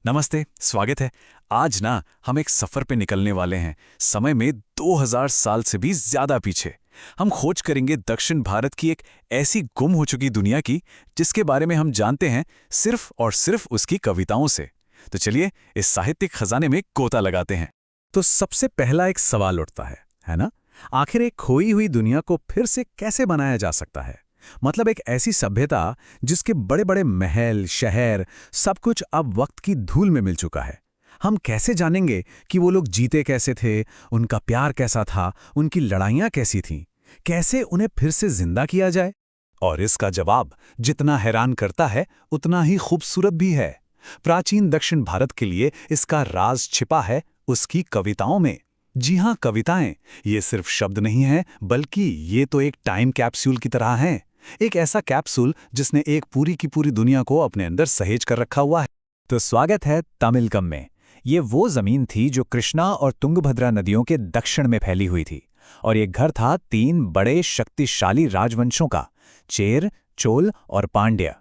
नमस्ते, स्वागत है। आज ना हम एक सफर पे निकलने वाले हैं, समय में 2000 साल से भी ज्यादा पीछे। हम खोज करेंगे दक्षिण भारत की एक ऐसी गुम हो चुकी दुनिया की, जिसके बारे में हम जानते हैं सिर्फ और सिर्फ उसकी कविताओं से। तो चलिए इस साहित्यिक खजाने में गोता लगाते हैं। तो सबसे पहला एक सवाल उठता है ना? आखिर एक खोई हुई दुनिया को फिर से कैसे बनाया जा सकता है? मतलब एक ऐसी सभ्यता जिसके बड़े बड़े महल, शहर, सब कुछ अब वक्त की धूल में मिल चुका है। हम कैसे जानेंगे कि वो लोग जीते कैसे थे, उनका प्यार कैसा था, उनकी लड़ाइयां कैसी थीं? कैसे उन्हें फिर से जिंदा किया जाए? और इसका जवाब जितना हैरान करता है उतना ही खूबसूरत भी है। प्राचीन दक्षिण भारत के लिए इसका राज छिपा है उसकी कविताओं में। जी हाँ, कविताएं। ये सिर्फ शब्द नहीं है, बल्कि ये तो एक टाइम कैप्सूल की तरह हैं। एक ऐसा कैप्सूल जिसने एक पूरी की पूरी दुनिया को अपने अंदर सहेज कर रखा हुआ है। तो स्वागत है तमिलकम में। ये वो जमीन थी जो कृष्णा और तुंगभद्रा नदियों के दक्षिण में फैली हुई थी, और ये घर था 3 बड़े शक्तिशाली राजवंशों का, चेर, चोल और पांड्य।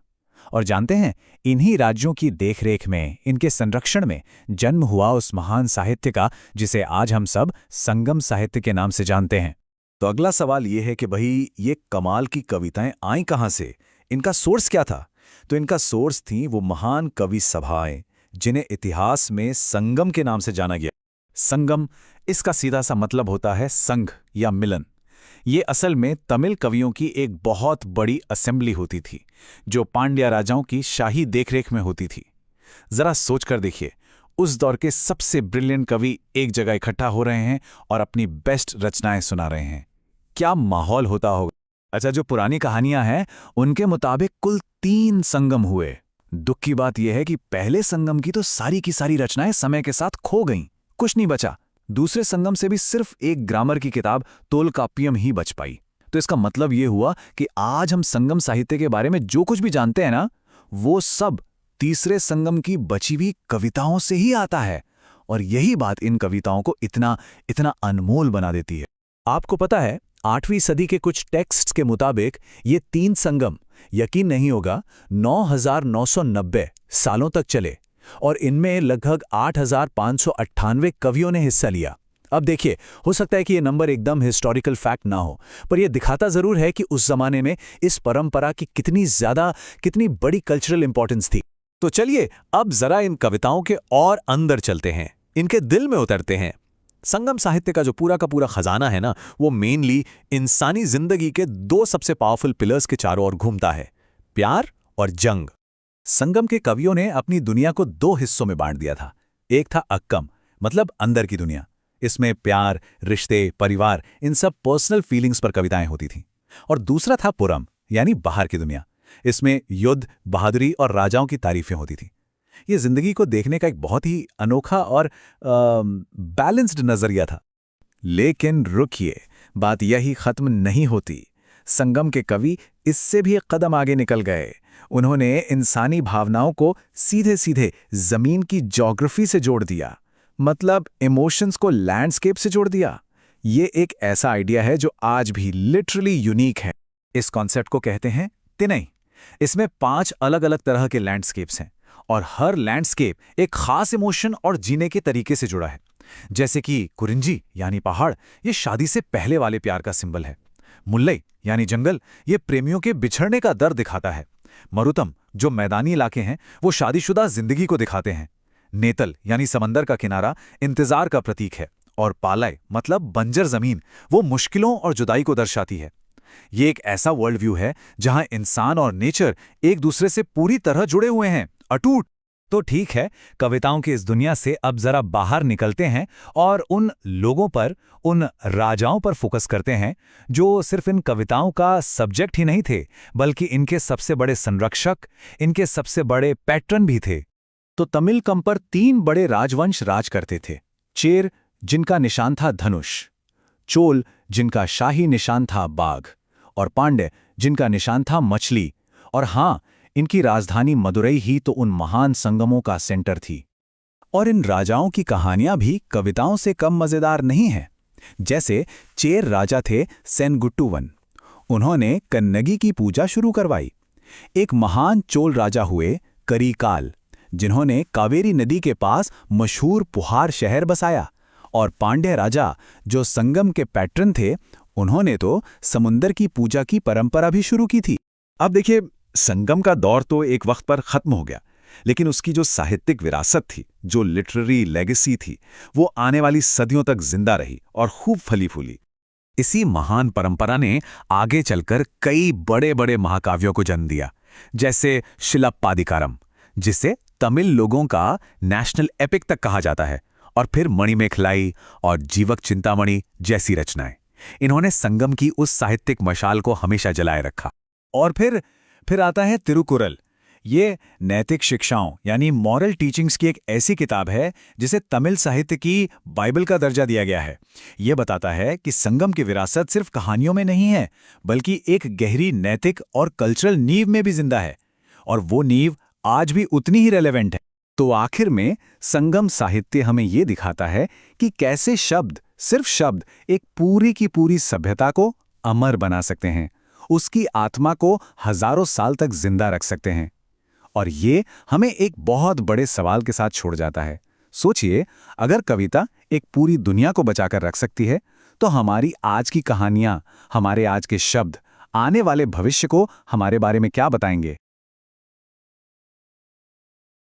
और जानते हैं, इन्हीं राज्यों की देखरेख में, इनके संरक्षण में जन्म हुआ उस महान साहित्य का जिसे आज हम सब संगम साहित्य के नाम से जानते हैं। तो अगला सवाल ये है कि भाई ये कमाल की कविताएं आईं कहाँ से? इनका सोर्स क्या था? तो इनका सोर्स थी वो महान कवि सभाएं जिन्हें इतिहास में संगम के नाम से जाना गया। संगम, इसका सीधा सा मतलब होता है संघ या मिलन। ये असल में तमिल कवियों की एक बहुत बड़ी असेंबली होती थी जो पांड्या राजाओं की शाही देखरेख में होती थी। जरा सोच कर देखिए, उस दौर के सबसे ब्रिलियंट कवि एक जगह इकट्ठा हो रहे हैं और अपनी बेस्ट रचनाएं सुना रहे हैं। क्या माहौल होता होगा। अच्छा, जो पुरानी कहानियां हैं उनके मुताबिक कुल 3 संगम हुए। दुख की बात यह है कि पहले संगम की तो सारी की सारी रचनाएं समय के साथ खो गईं, कुछ नहीं बचा। दूसरे संगम से भी सिर्फ एक ग्रामर की किताब तोलकाप्पियम ही बच पाई। तो इसका मतलब यह हुआ कि आज हम संगम साहित्य के बारे में जो कुछ भी जानते हैं ना, वो सब तीसरे संगम की बची हुई कविताओं से ही आता है। और यही बात इन कविताओं को इतना इतना अनमोल बना देती है। आपको पता है, 8वीं सदी के कुछ टेक्स्ट्स के मुताबिक ये 3 संगम, यकीन नहीं होगा, 9990 सालों तक चले और इनमें लगभग 8598 कवियों ने हिस्सा लिया। अब देखिए, हो सकता है कि ये नंबर एकदम हिस्टोरिकल फैक्ट ना हो, पर यह दिखाता जरूर है कि उस जमाने में इस परंपरा की कितनी बड़ी कल्चरल इंपॉर्टेंस थी। तो चलिए अब जरा इन कविताओं के और अंदर चलते हैं, इनके दिल में उतरते हैं। संगम साहित्य का जो पूरा का पूरा खजाना है ना, वो मेनली इंसानी जिंदगी के 2 सबसे पावरफुल पिलर्स के चारों ओर घूमता है, प्यार और जंग। संगम के कवियों ने अपनी दुनिया को 2 हिस्सों में बांट दिया था। एक था अक्कम, मतलब अंदर की दुनिया। इसमें प्यार, रिश्ते, परिवार, इन सब पर्सनल फीलिंग्स पर कविताएं होती थीं। और दूसरा था पुरम, यानी बाहर की दुनिया। इसमें युद्ध, बहादुरी और राजाओं की तारीफें होती थीं। ये जिंदगी को देखने का एक बहुत ही अनोखा और बैलेंस्ड नजरिया था। लेकिन रुकिए, बात यही खत्म नहीं होती। संगम के कवि इससे भी एक कदम आगे निकल गए। उन्होंने इंसानी भावनाओं को सीधे सीधे जमीन की ज्योग्राफी से जोड़ दिया, मतलब इमोशंस को लैंडस्केप से जोड़ दिया। ये एक ऐसा आइडिया है जो आज भी लिटरली यूनिक है। इस कॉन्सेप्ट को कहते हैं तिनई। इसमें 5 अलग अलग तरह के लैंडस्केप्स हैं और हर लैंडस्केप एक खास इमोशन और जीने के तरीके से जुड़ा है। जैसे कि कुरिंजी यानी पहाड़, ये शादी से पहले वाले प्यार का सिंबल है। मुल्लई यानी जंगल, ये प्रेमियों के बिछड़ने का दर्द दिखाता है। मरुतम, जो मैदानी इलाके हैं, वो शादीशुदा जिंदगी को दिखाते हैं। नेतल यानी समंदर का किनारा इंतजार का प्रतीक है। और पालय मतलब बंजर जमीन, वो मुश्किलों और जुदाई को दर्शाती है। ये एक ऐसा वर्ल्ड व्यू है जहां इंसान और नेचर एक दूसरे से पूरी तरह जुड़े हुए हैं, अटूट। तो ठीक है, कविताओं की इस दुनिया से अब जरा बाहर निकलते हैं और उन लोगों पर, उन राजाओं पर फोकस करते हैं जो सिर्फ इन कविताओं का सब्जेक्ट ही नहीं थे, बल्कि इनके सबसे बड़े संरक्षक, इनके सबसे बड़े पैट्रन भी थे। तो तमिलकम पर 3 बड़े राजवंश राज करते थे। चेर, जिनका निशान था धनुष, चोल, जिनका शाही निशान था बाघ, और पांड्य, जिनका निशान था मछली। और हाँ, इनकी राजधानी मदुरई ही तो उन महान संगमों का सेंटर थी। और इन राजाओं की कहानियां भी कविताओं से कम मजेदार नहीं हैं। जैसे चेर राजा थे सेनगुट्टुवन। उन्होंने कन्नगी की पूजा शुरू करवाई। एक महान चोल राजा हुए करिकाल, जिन्होंने कावेरी नदी के पास मशहूर पुहार शहर बसाया। और पांड्य राजा, जो संगम के पैट्रन थे, उन्होंने तो समुंदर की पूजा की परंपरा भी शुरू की थी। अब देखिए, संगम का दौर तो एक वक्त पर खत्म हो गया, लेकिन उसकी जो साहित्यिक विरासत थी, जो लिटरेरी लेगेसी थी, वो आने वाली सदियों तक जिंदा रही और खूब फली फूली। इसी महान परंपरा ने आगे चलकर कई बड़े बड़े महाकाव्यों को जन्म दिया, जैसे शिलप्पादिकारम, जिसे तमिल लोगों का नेशनल एपिक तक कहा जाता है, और फिर मणिमेखलाई और जीवक चिंतामणि जैसी रचनाएं। इन्होंने संगम की उस साहित्यिक मशाल को हमेशा जलाए रखा। और फिर आता है तिरुकुरल। ये नैतिक शिक्षाओं यानी मॉरल टीचिंग्स की एक ऐसी किताब है जिसे तमिल साहित्य की बाइबल का दर्जा दिया गया है। ये बताता है कि संगम की विरासत सिर्फ कहानियों में नहीं है, बल्कि एक गहरी नैतिक और कल्चरल नींव में भी जिंदा है, और वो नींव आज भी उतनी ही रेलेवेंट है। तो आखिर में संगम साहित्य हमें ये दिखाता है कि कैसे शब्द, सिर्फ शब्द, एक पूरी की पूरी सभ्यता को अमर बना सकते हैं, उसकी आत्मा को हजारों साल तक जिंदा रख सकते हैं। और ये हमें एक बहुत बड़े सवाल के साथ छोड़ जाता है। सोचिए, अगर कविता एक पूरी दुनिया को बचाकर रख सकती है, तो हमारी आज की कहानियां, हमारे आज के शब्द, आने वाले भविष्य को हमारे बारे में क्या बताएंगे?